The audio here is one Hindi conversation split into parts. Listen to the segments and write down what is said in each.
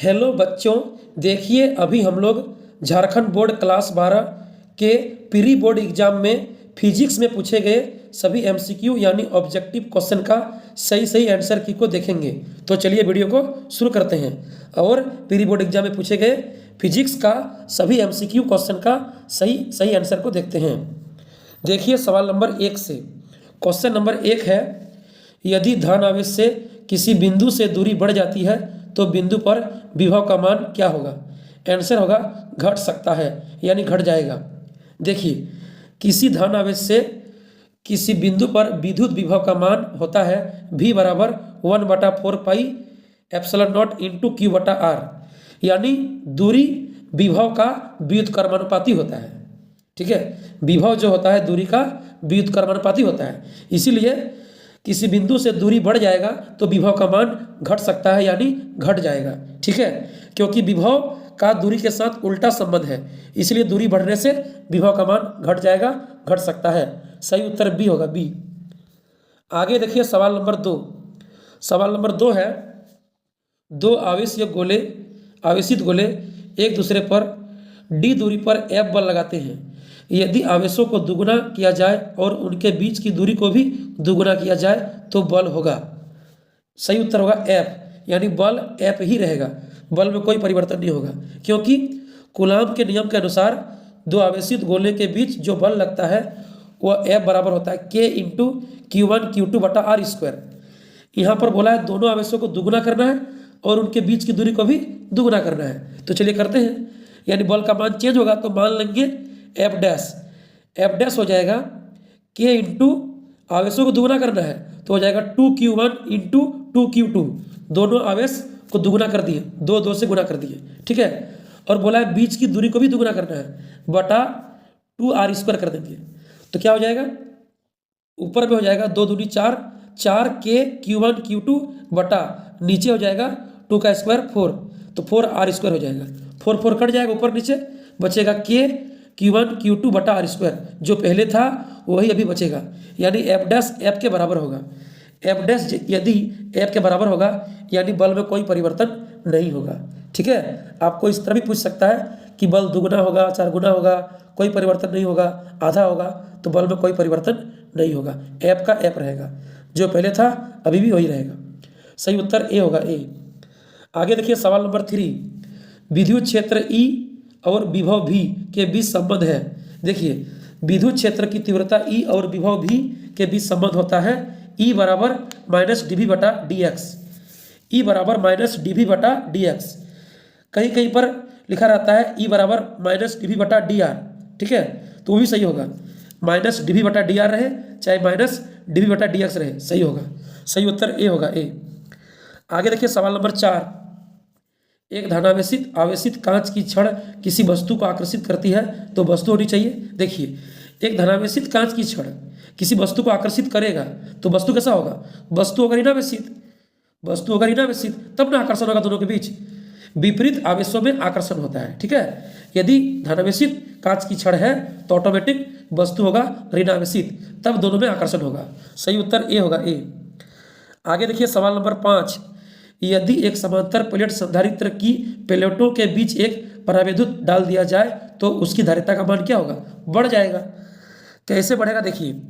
हेलो बच्चों, देखिए अभी हम लोग झारखंड बोर्ड क्लास 12 के प्री बोर्ड एग्जाम में फिजिक्स में पूछे गए सभी एमसीक्यू यानी ऑब्जेक्टिव क्वेश्चन का सही आंसर की को देखेंगे। तो चलिए वीडियो को शुरू करते हैं और प्री बोर्ड एग्जाम में पूछे गए फिजिक्स का सभी एमसीक्यू क्वेश्चन का सही आंसर को देखते हैं। देखिए सवाल नंबर 1 से। क्वेश्चन नंबर 1 है, यदि धन आवेश से किसी बिंदु से दूरी बढ़ जाती है तो बिंदु पर विभव का मान क्या होगा? आंसर होगा घट सकता है यानी घट जाएगा। देखिए किसी धन आवेश से किसी बिंदु पर विद्युत विभव का मान होता है V बराबर 1/4 pi epsilon not into Q बटा R, यानी दूरी विभव का व्युत्क्रमानुपाती होता है। ठीक है, विभव जो होता है दूरी का व्युत्क्रमानुपाती होता है, इसीलिए किसी बिंदु से दूरी बढ़ जाएगा तो विभव का मान घट सकता है यानी घट जाएगा। ठीक है, क्योंकि विभव का दूरी के साथ उल्टा संबंध है, इसलिए दूरी बढ़ने से विभव का मान घट जाएगा, घट सकता है। सही उत्तर बी होगा, बी। आगे देखिए सवाल नंबर 2। सवाल नंबर 2 है, दो आवेशित गोले एक दूसरे पर d दूरी पर F बल लगाते हैं। यदि आवेशों को दुगुना किया जाए और उनके बीच की दूरी को भी दुगुना किया जाए तो बल होगा। सही उत्तर होगा F, यानी बल F ही रहेगा, बल में कोई परिवर्तन नहीं होगा, क्योंकि कूलाम के नियम के अनुसार दो आवेशित गोले के बीच जो बल लगता है वह F बराबर होता है K इंटू Q1 Q2 बटा R स्क्वायर। यहाँ पर बोला है दोनों आवेशों को दुगुना करना है और उनके बीच की दूरी को भी दुगुना करना है। तो चलिए करते हैं, यानी बल का मान चेंज होगा तो मान लेंगे F डैश हो जाएगा K इंटू आवेशों को दुगुना करना है तो हो जाएगा 2Q1 इंटू 2Q2, दोनों आवेश को दुगुना कर दिए, दो से गुना कर दिए। ठीक है, और बोला है बीच की दूरी को भी दुगुना करना है बटा 2R स्क्वायर कर देंगे तो क्या हो जाएगा, ऊपर में हो जाएगा 2 दूनी 4, 4K Q1 Q2 बटा नीचे हो जाएगा 2 का स्क्वायर 4, तो 4R स्क्वायर हो जाएगा। 4 कट जाएगा ऊपर नीचे, बचेगा K Q1 Q2 बटा R स्क्वायर, जो पहले था वही अभी बचेगा, यानी F डैश F के बराबर होगा। F डैश यदि F के बराबर होगा यानी बल में कोई परिवर्तन नहीं होगा। ठीक है, आपको इस तरह भी पूछ सकता है कि बल दुगुना होगा, 4 गुना होगा, कोई परिवर्तन नहीं होगा, आधा होगा, तो बल में कोई परिवर्तन नहीं होगा, F का F रहेगा, जो पहले था अभी भी वही रहेगा। सही उत्तर ए होगा, ए। आगे देखिए सवाल नंबर 3। विद्युत क्षेत्र E और विभव V के बीच संबंध है। देखिए विद्युत क्षेत्र की तीव्रता E और विभव V के बीच संबंध होता है E बराबर -dV बटा dx, E बराबर -dV बटा dx। कहीं पर लिखा रहता है E बराबर -dV बटा dr। ठीक है, तो वो भी सही होगा, -dV बटा dr रहे चाहे -dV बटा dx रहे, सही होगा। सही उत्तर ए होगा, ए। आगे देखिए सवाल नंबर 4। एक धनावेशित आवेशित कांच की छड़ किसी वस्तु को आकर्षित करती है तो वस्तु होनी चाहिए। देखिए एक धनावेशित कांच की छड़ किसी वस्तु को आकर्षित करेगा तो वस्तु कैसा होगा, वस्तु अगर इनावेशित तब ना आकर्षण होगा दोनों के बीच, विपरीत आवेशों में आकर्षण होता है। ठीक है, यदि धनावेशित कांच की छड़ है तो ऑटोमेटिक वस्तु होगा ऋणावेशित, तब दोनों में आकर्षण होगा। सही उत्तर ए होगा, ए। आगे देखिए सवाल नंबर 5। यदि एक समांतर प्लेट संधारित्र की प्लेटों के बीच एक परावैद्युत डाल दिया जाए तो उसकी धारिता का मान क्या होगा, बढ़ जाएगा। कैसे बढ़ेगा, देखिए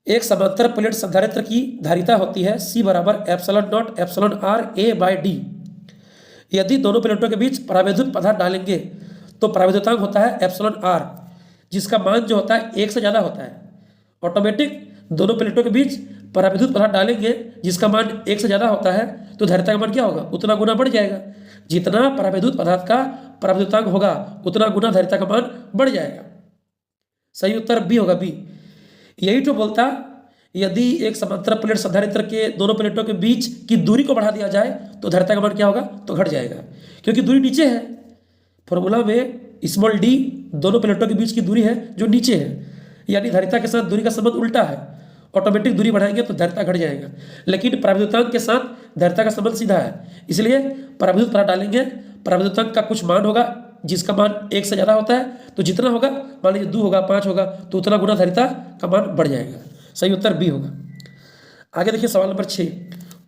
एक समांतर प्लेट संधारित्र की धारिता होती है C बराबर epsilon not epsilon R A/D। यदि दोनों प्लेटों के बीच परावैद्युत पदार्थ डालेंगे तो परावैद्युतांक होता है एप्सिलॉन R, जिसका मान जो होता है 1 से ज़्यादा होता है। ऑटोमेटिक दोनों प्लेटों के बीच परावैद्युत पदार्थ डालेंगे जिसका मान 1 से ज़्यादा होता है तो धारिता का मान क्या होगा, उतना गुना बढ़ जाएगा। जितना परावैद्युत पदार्थ का परावैद्युतांक होगा उतना गुना धारिता का मान बढ़ जाएगा। सही उत्तर बी होगा, बी। यही तो बोलता, यदि एक समांतर प्लेट संधारित्र के दोनों प्लेटों के बीच की दूरी को बढ़ा दिया जाए तो धारिता का मान क्या होगा, तो घट जाएगा, क्योंकि दूरी नीचे है। फॉर्मूला में स्मॉल d दोनों प्लेटों के बीच की दूरी है जो नीचे है, यानी धारिता के साथ दूरी का संबंध उल्टा है। ऑटोमेटिक दूरी बढ़ाएंगे तो धारिता घट जाएगा, लेकिन परावैद्युतांक के साथ धारिता का संबंध सीधा है, इसलिए परावैद्युत पदार्थ डालेंगे, परावैद्युतांक का कुछ मान होगा जिसका मान 1 से ज़्यादा होता है, तो जितना होगा मान लीजिए 2 होगा 5 होगा तो उतना गुना धारिता का मान बढ़ जाएगा। सही उत्तर बी होगा। आगे देखिए सवाल नंबर 6।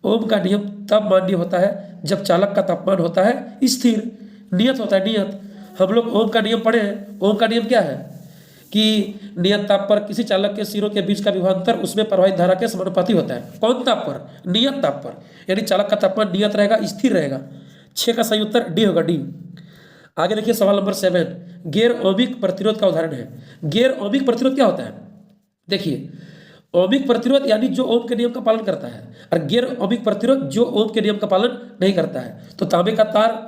ओम का नियम तब मान्य होता है जब चालक का तापमान होता है स्थिर। नियत होता है नियत, हम लोग ओम का नियम पढ़े हैं। ओम का नियम क्या है कि नियत ताप पर किसी चालक के सिरों के बीच का विभवांतर उसमें प्रवाहित धारा के समानुपाती होता है। कौन ताप पर? नियत ताप पर, यानी चालक का तापमान नियत रहेगा, स्थिर रहेगा। 6 का सही उत्तर डी होगा, डी। आगे देखिए सवाल नंबर 7, गैर ओमिक प्रतिरोध का उदाहरण है। गैर ओमिक प्रतिरोध क्या होता है? देखिए, ओमिक प्रतिरोध यानी जो ओम के नियम का पालन करता है, और गैर ओमिक प्रतिरोध जो ओम के नियम का पालन नहीं करता है। तो तांबे का तार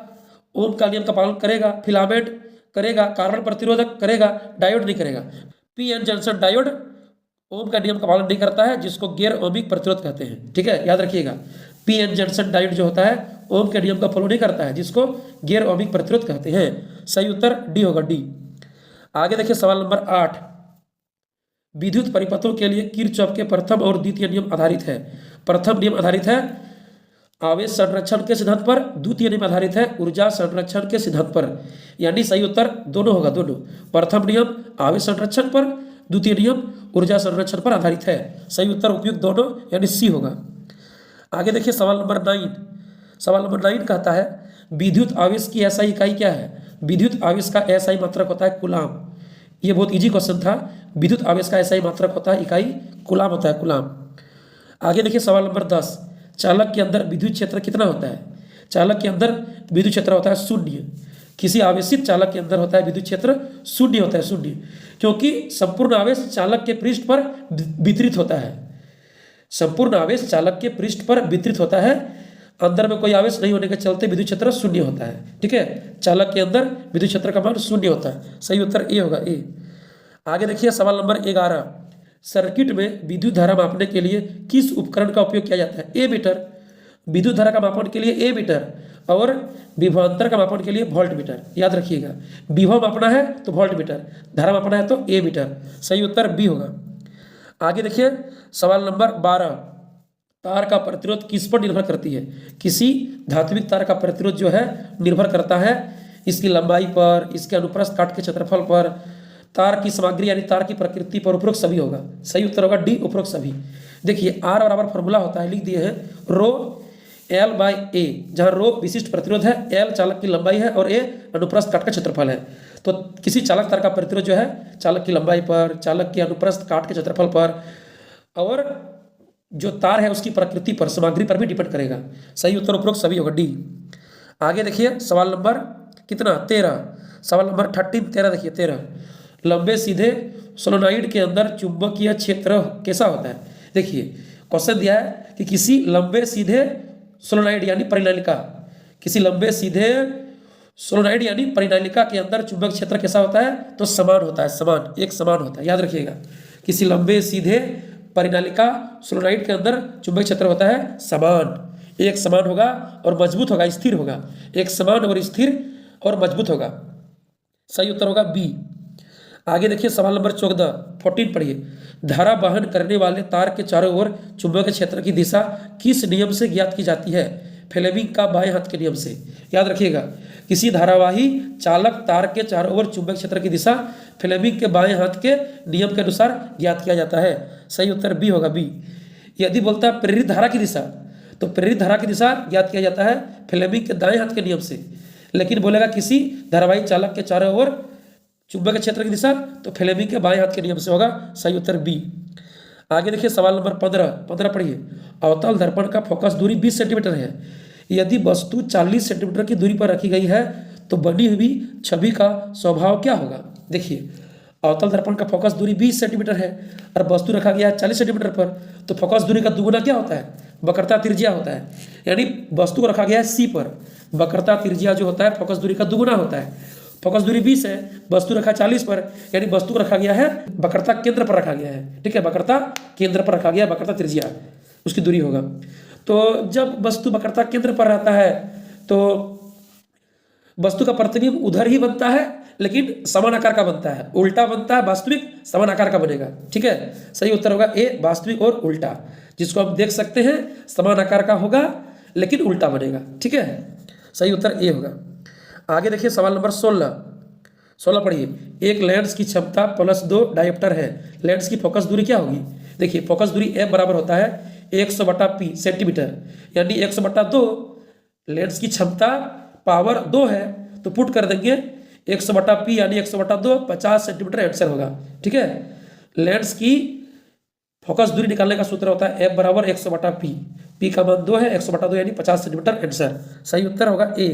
ओम का नियम का पालन करेगा, फिलामेंट करेगा, कार्बन प्रतिरोधक करेगा, डायोड नहीं करेगा। पी एन जंक्शन डायोड ओम का नियम का पालन नहीं करता है, जिसको गैर ओमिक प्रतिरोध कहते हैं। ठीक है, याद रखिएगा, पी एन जंक्शन डायोड जो होता है ओम के नियम का फॉलो नहीं करता है, जिसको गैर ओमिक प्रतिरोध कहते हैं। सही उत्तर डी होगा, डी। आगे देखिए सवाल नंबर 8, विद्युत परिपथों के लिए किरचॉफ के प्रथम और द्वितीय नियम आधारित है। प्रथम नियम आधारित है आवेश संरक्षण के सिद्धांत पर, द्वितीय नियम आधारित है ऊर्जा संरक्षण के सिद्धांत पर। यानी सही उत्तर दोनों होगा, दोनों। प्रथम नियम आवेश संरक्षण पर, द्वितीय नियम ऊर्जा संरक्षण पर आधारित है। सही उत्तर उपयुक्त दोनों, यानी सी होगा। आगे देखिए सवाल नंबर 9। सवाल नंबर 9 कहता है विद्युत आवेश की एसआई इकाई क्या है? विद्युत आवेश का एसआई मात्रक होता है कूलाम। ये बहुत इजी क्वेश्चन था। विद्युत आवेश का एसआई मात्रक होता है इकाई कूलाम होता है, कूलाम। आगे देखिए सवाल नंबर 10, चालक के अंदर विद्युत क्षेत्र कितना होता है? चालक के अंदर विद्युत क्षेत्र होता है 0। किसी आवेशित चालक के अंदर होता है विद्युत क्षेत्र 0 होता है, 0, क्योंकि संपूर्ण आवेश चालक के पृष्ठ पर वितरित होता है। संपूर्ण आवेश चालक के पृष्ठ पर वितरित होता है, अंदर में कोई आवेश नहीं होने के चलते विद्युत क्षेत्र 0 होता है। ठीक है, चालक के अंदर विद्युत क्षेत्र का मान 0 होता है। सही उत्तर ए होगा, ए। आगे देखिए सवाल नंबर 11, सर्किट में विद्युत धारा मापने के लिए किस उपकरण का उपयोग किया जाता है? ए मीटर। विद्युत धारा का मापन के लिए ए मीटर, और विभवांतर का मापन के लिए वोल्ट मीटर। याद रखिएगा, विभव मापना है तो वोल्ट मीटर, धारा मापना है तो ए मीटर। सही उत्तर बी होगा। आगे देखिए सवाल नंबर 12, तार का प्रतिरोध किस पर निर्भर करती है? किसी धात्विक तार का प्रतिरोध जो है निर्भर करता है इसकी लंबाई पर, इसके अनुप्रस्थ काट के क्षेत्रफल पर, तार की सामग्री यानी तार की प्रकृति पर, उपरोक्त सभी होगा। सही उत्तर होगा डी, उपरोक्त सभी। देखिए आर बराबर फॉर्मूला होता है, लिख दिए हैं, रो एल बाई ए, जहाँ रो विशिष्ट प्रतिरोध है, एल चालक की लंबाई है और ए अनुप्रस्थ काट का क्षेत्रफल है। तो किसी चालक तार का प्रतिरोध जो है चालक की लंबाई पर, चालक के अनुप्रस्थ काट के क्षेत्रफल पर, और जो तार है उसकी प्रकृति पर, सामग्री पर भी डिपेंड करेगा। सही उत्तर उपरोक्त सभी होगा, डी। आगे देखिए सवाल नंबर कितना, 13। सवाल नंबर 13 देखिए 13, लंबे सीधे सोलेनॉइड के अंदर चुंबकीय क्षेत्र कैसा होता है? देखिए क्वेश्चन दिया है कि किसी लंबे सीधे सोलेनॉइड यानी परिनालिका, किसी लंबे सीधे सोलेनॉइड यानी परिनालिका के अंदर चुंबक क्षेत्र कैसा होता है? तो समान होता है, समान, एक समान होता है। याद रखिएगा, किसी लंबे सीधे परिनालिका सोलेनॉइड के अंदर चुंबक क्षेत्र होता है समान, एक समान होगा और मजबूत होगा, स्थिर होगा। एक समान और स्थिर और मजबूत होगा। सही उत्तर होगा बी। आगे देखिए सवाल नंबर 14 पढ़िए, धारा वहन करने वाले तार के चारों ओर चुंबकीय क्षेत्र की दिशा किस नियम से ज्ञात की जाती है? फ्लेमिंग का बाएं हाथ के नियम से। याद रखिएगा, किसी धारावाही चालक तार के चारों ओर चुंबकीय क्षेत्र की दिशा फ्लेमिंग के बाएं हाथ के नियम के अनुसार ज्ञात किया जाता है। सही उत्तर बी होगा, बी। यदि बोलता है प्रेरित धारा की दिशा, तो प्रेरित धारा की दिशा ज्ञात किया जाता है फ्लेमिंग के दाएं हाथ के नियम से। लेकिन बोलेगा किसी धारावाही चालक के चारों ओर चुंबकीय क्षेत्र की दिशा, तो फ्लेमिंग के बाएं हाथ के नियम से होगा। सही उत्तर बी। आगे देखिए सवाल नंबर 15 पढ़िए, अवतल दर्पण का फोकस दूरी 20 सेंटीमीटर है। यदि वस्तु 40 सेंटीमीटर की दूरी पर रखी गई है तो बनी हुई छवि का स्वभाव क्या होगा? देखिए अवतल दर्पण का फोकस दूरी 20 सेंटीमीटर है और वस्तु रखा गया है 40 सेंटीमीटर पर, तो फोकस दूरी का दुगुना क्या होता है? वक्रता त्रिज्या होता है। यानी वस्तु को रखा गया है सी पर, वक्रता त्रिज्या जो होता है फोकस दूरी का दुगुना होता है। फोकस दूरी 20 है, वस्तु रखा 40 पर, यानी वस्तु को रखा गया है वक्रता केंद्र पर रखा गया है। ठीक है, वक्रता केंद्र पर रखा गया, वक्रता त्रिज्या उसकी दूरी होगा। तो जब वस्तु वक्रता केंद्र पर रहता है तो वस्तु का प्रतिबिंब उधर ही बनता है, लेकिन समान आकार का बनता है, उल्टा बनता है, वास्तविक समान आकार का बनेगा। ठीक है, सही उत्तर होगा ए, वास्तविक और उल्टा, जिसको हम देख सकते हैं समान आकार का होगा लेकिन उल्टा बनेगा। ठीक है, सही उत्तर ए होगा। आगे देखिए सवाल नंबर 16 पढ़िए, एक लेंस की क्षमता +2 डायोप्टर है, लेंस की फोकस दूरी क्या होगी? देखिए फोकस दूरी एफ बराबर होता है 100/p सेंटीमीटर, यानी 100/2। लेंस की क्षमता पावर 2 है, तो पुट कर देंगे 100/p यानी 100/2, 50 सेंटीमीटर आंसर होगा। ठीक है, लेंस की फोकस दूरी निकालने का सूत्र होता है F बराबर 100/p, p का मान 2 है, 100/2 यानी 50 सेंटीमीटर आंसर। सही उत्तर होगा ए।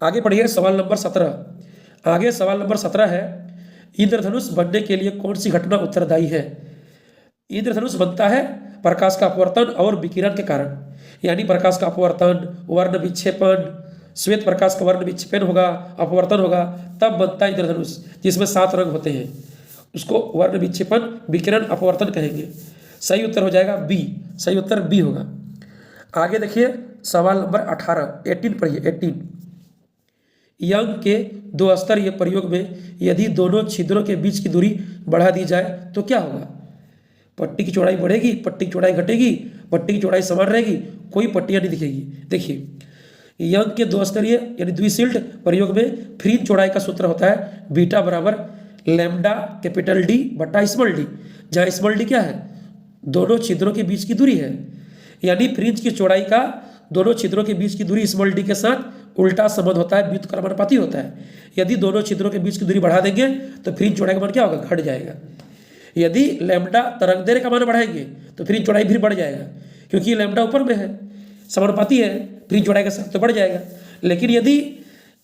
आगे पढ़िए सवाल नंबर 17। आगे सवाल नंबर 17 है, इंद्रधनुष बनने के लिए कौन सी घटना उत्तरदायी है? इंद्रधनुष बनता है प्रकाश का अपवर्तन और विकिरण के कारण, यानी प्रकाश का अपवर्तन, वर्ण विक्षेपण, श्वेत प्रकाश का वर्ण विक्षेपण होगा, अपवर्तन होगा, तब बनता है इंद्रधनुष, जिसमें 7 रंग होते हैं। उसको वर्ण विक्षेपण, विकिरण, अपवर्तन कहेंगे। सही उत्तर हो जाएगा बी। सही उत्तर बी होगा। आगे देखिए सवाल नंबर 18 पढ़िए 18। यंग के 2 स्तरीय प्रयोग में यदि दोनों छिद्रों के बीच की दूरी बढ़ा दी जाए तो क्या होगा? पट्टी की चौड़ाई बढ़ेगी, पट्टी की चौड़ाई घटेगी, पट्टी की चौड़ाई समान रहेगी, कोई पट्टियां नहीं दिखेगी। देखिए यंग के 2 स्तरीय यानी द्विशिल्ट प्रयोग में फ्रिंज चौड़ाई का सूत्र होता है बीटा बराबर लैम्डा कैपिटल डी बटा स्मॉल डी, जहाँ स्मॉल डी क्या है? दोनों छिद्रों के बीच की दूरी है, यानी फ्रिंज की चौड़ाई का दोनों छिद्रों के बीच की दूरी स्मॉल डी के साथ उल्टा संबंध होता है, व्युत्क्रमानुपाती होता है। यदि दोनों छिद्रों के बीच की दूरी बढ़ा देंगे तो फ्रिंज चौड़ाई का मान क्या होगा? घट जाएगा। यदि लैम्डा तरंग दैर्ध्य का मान बढ़ाएंगे तो फ्रिंज चौड़ाई भी बढ़ जाएगा, क्योंकि लैम्डा ऊपर में है, समानुपाती है, फ्रिंज चौड़ाई के साथ तो बढ़ जाएगा। लेकिन यदि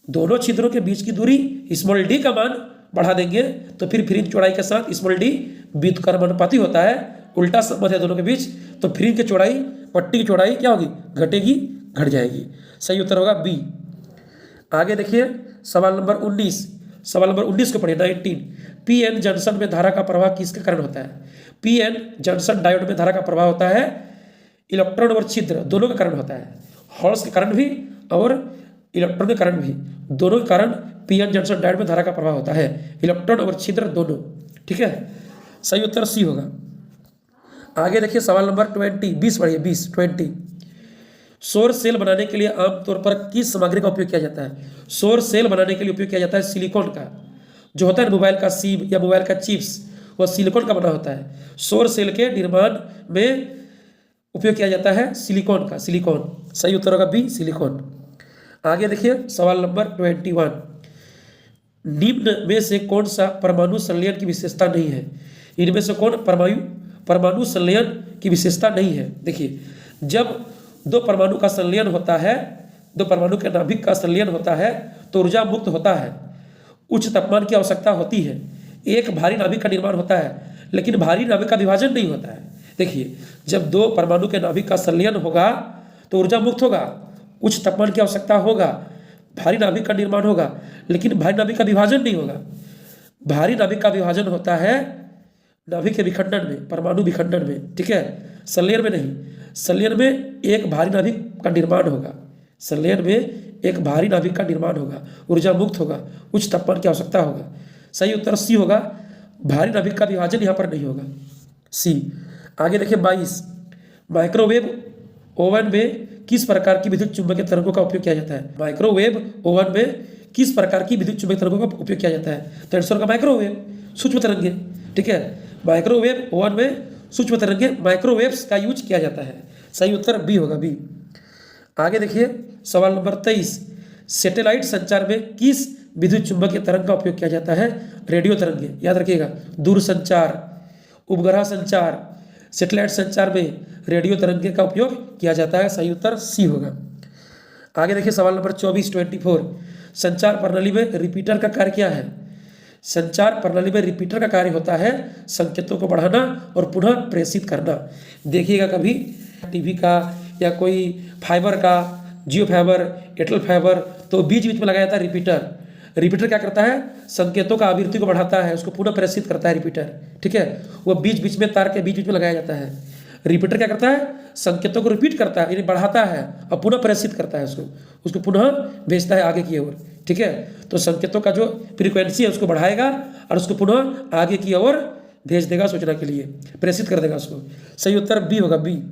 दोनों छिद्रों के बीच की दूरी स्मॉल डी का मान बढ़ा देंगे तो फिर फ्रिंज चौड़ाई के साथ स्मॉल डी व्युत्क्रमानुपाती होता है, उल्टा संबंध है दोनों के बीच, तो फ्रिंज की चौड़ाई, पट्टी की चौड़ाई क्या होगी? घटेगी, घट जाएगी। सही उत्तर होगा बी। आगे देखिए सवाल नंबर 19। सवाल नंबर 19 को पढ़िए 19। पीएन जंक्शन में धारा का प्रवाह किसके कारण होता है? पीएन जंक्शन डायोड में धारा का प्रवाह होता है इलेक्ट्रॉन और छिद्र दोनों के कारण होता है, हॉल्स के कारण भी और इलेक्ट्रॉन के कारण भी, दोनों के कारण पीएन जंक्शन डायोड में धारा का प्रवाह होता है, इलेक्ट्रॉन और छिद्र दोनों। ठीक है, सही उत्तर सी होगा। आगे देखिए सवाल नंबर 20 पढ़िए 20। सौर सेल बनाने के लिए आमतौर पर किस सामग्री का उपयोग किया जाता है? सौर सेल बनाने के लिए उपयोग किया जाता है सिलिकॉन का, जो होता है मोबाइल का सिम या मोबाइल का चिप्स, वह सिलिकॉन का बना होता है। सौर सेल के निर्माण में उपयोग किया जाता है सिलिकॉन का, सिलिकॉन। सही उत्तर होगा बी, सिलिकॉन। आगे देखिए सवाल नंबर 21। निम्न में से कौन सा परमाणु संलयन की विशेषता नहीं है? इनमें से कौन परमाणु संलयन की विशेषता नहीं है? देखिए जब दो परमाणु का संलयन होता है, दो परमाणु के नाभिक का संलयन होता है तो ऊर्जा मुक्त होता है, उच्च तापमान की आवश्यकता होती है, एक भारी नाभिक का निर्माण होता है, लेकिन भारी नाभिक का विभाजन नहीं होता है। देखिए जब दो परमाणु के नाभिक का संलयन होगा तो ऊर्जा मुक्त होगा, उच्च तापमान की आवश्यकता होगा, भारी नाभिक का निर्माण होगा, लेकिन भारी नाभिक का विभाजन नहीं होगा। भारी नाभिक का विभाजन होता है नाभिक के विखंडन में, परमाणु विखंडन में। ठीक है, संलयन में नहीं। संलयन में एक भारी नाभिक का निर्माण होगा, संलयन में एक भारी नाभिक का निर्माण होगा, ऊर्जा मुक्त होगा, उच्च तापमान की आवश्यकता होगा। सही उत्तर सी होगा, भारी नाभिक का विभाजन यहाँ पर नहीं होगा, सी। आगे देखिए 22। माइक्रोवेव ओवन में किस प्रकार की विद्युत चुंबकीय तरंगों का उपयोग किया जाता है? माइक्रोवेव ओवन में किस प्रकार की विद्युत चुंबकीय तरंगों का उपयोग किया जाता है? तो आंसर का माइक्रोवेव, सूक्ष्म तरंगे। ठीक है, माइक्रोवेव ओवन में सूक्ष्म तरंगे माइक्रोवेव्स का यूज किया जाता है। सही उत्तर बी होगा, बी। आगे देखिए सवाल नंबर 23। सैटेलाइट संचार में किस विद्युत चुंबकीय तरंग का उपयोग किया जाता है? रेडियो तरंगे। याद रखिएगा, दूरसंचार, उपग्रह संचार, सैटेलाइट संचार में रेडियो तरंगे का उपयोग किया जाता है। सही उत्तर सी होगा। आगे देखिए सवाल नंबर 24। संचार प्रणाली में रिपीटर का कार्य क्या है? संचार प्रणाली में रिपीटर का कार्य होता है संकेतों को बढ़ाना और पुनः प्रेषित करना। देखिएगा कभी टीवी का या कोई फाइबर का, जियो फाइबर, एयरटेल फाइबर, तो बीच बीच में लगाया जाता है रिपीटर। रिपीटर क्या करता है? संकेतों का आवृत्ति को बढ़ाता है, उसको पुनः प्रेषित करता है रिपीटर। ठीक है, वो बीच बीच में तार के बीच बीच में लगाया जाता है। रिपीटर क्या करता है? संकेतों को रिपीट करता है, यानी बढ़ाता है और पुनः प्रेषित करता है, उसको पुनः भेजता है आगे की ओर। ठीक है, तो संकेतों का जो फ्रीक्वेंसी है उसको बढ़ाएगा और उसको पुनः आगे की ओर भेज देगा सूचना के लिए, प्रेषित कर देगा उसको। सही उत्तर बी होगा, बी।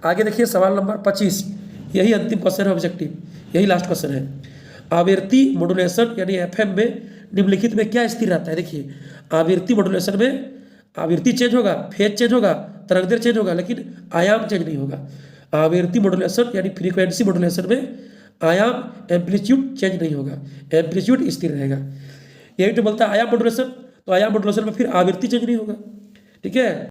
आगे देखिए सवाल नंबर 25। यही अंतिम क्वेश्चन है ऑब्जेक्टिव, यही लास्ट क्वेश्चन है। आवृत्ति मॉड्यूलेशन यानी एफएम में निम्नलिखित में क्या स्थिर रहता है? देखिए आवृत्ति मॉड्यूलेशन में आवृत्ति चेंज होगा, फेज चेंज होगा, तरंगदैर्घ्य चेंज होगा, लेकिन आयाम चेंज नहीं होगा। आवृत्ति मॉड्यूलेशन यानी फ्रीक्वेंसी मॉड्यूलेशन में आयाम एम्पलीट्यूड चेंज नहीं होगा, एम्पलीट्यूड स्थिर रहेगा। यही तो बोलता है आयाम मॉड्यूलेशन, तो आयाम मॉड्यूलेशन में फिर आवृत्ति चेंज नहीं होगा। ठीक है।